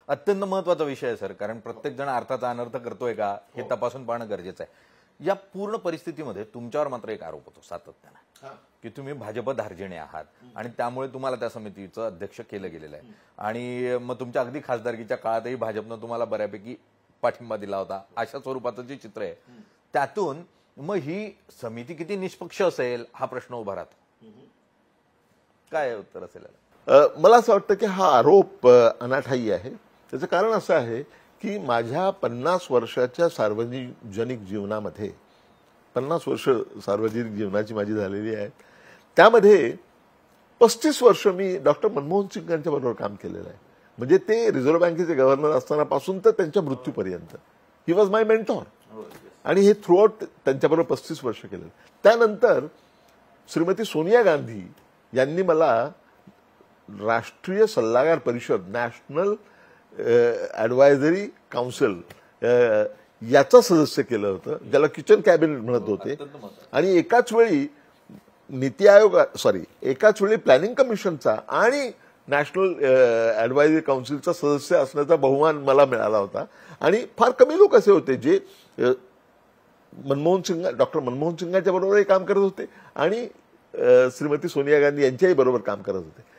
अत्यंत महत्वाचा विषय आहे सर, कारण प्रत्येक जण अर्थाचा अनर्थ करतोय का हे तपासून पाहणं गरजेचं आहे। या पूर्ण परिस्थितीमध्ये तुमच्यावर मात्र एक आरोप होतो सातत्याने की तुम्ही भाजप धार्जिणे आहात आणि त्यामुळे तुम्हाला त्या समितीचं अध्यक्ष केलं गेलेलं आहे आणि मग तुमच्या अगदी खासदारकीच्या काळातही भाजपनं तुम्हाला बऱ्यापैकी पाठिंबा दिला होता, अशा स्वरूपाचं जे चित्र आहे त्यातून मग ही समिती किती निष्पक्ष असेल हा प्रश्न उभा राहतो। काय उत्तर असेल? मला असं वाटतं की हा आरोप अनाठायी आहे। त्याचं कारण असं आहे की माझ्या 50 वर्षाच्या सार्वजनिक जीवनामध्ये 50 वर्ष सार्वजनिक जीवनाची माझी झालेली आहेत, त्यामध्ये 35 वर्ष मी डॉक्टर मनमोहन सिंग यांच्या बरोबर काम केलेलं आहे। म्हणजे ते रिझर्व्ह बँकेचे गव्हर्नर असतानापासून तर त्यांच्या मृत्यूपर्यंत ही वॉज माय मेंटॉर आणि हे थ्रूआउट त्यांच्याबरोबर 35 वर्ष केलं। त्यानंतर श्रीमती सोनिया गांधी यांनी मला राष्ट्रीय सल्लागार परिषद नॅशनल ॲडवायझरी काउन्सिल याचं सदस्य केलं होतं, ज्याला किचन कॅबिनेट म्हणत होते। आणि एकाच वेळी एकाच वेळी प्लॅनिंग कमिशनचा आणि नॅशनल ॲडवायझरी काउन्सिलचा सदस्य असण्याचा बहुमान मला मिळाला होता। आणि फार कमी लोक असे होते जे डॉक्टर मनमोहन सिंगांच्या बरोबरही काम करत होते आणि श्रीमती सोनिया गांधी यांच्याही बरोबर काम करत होते।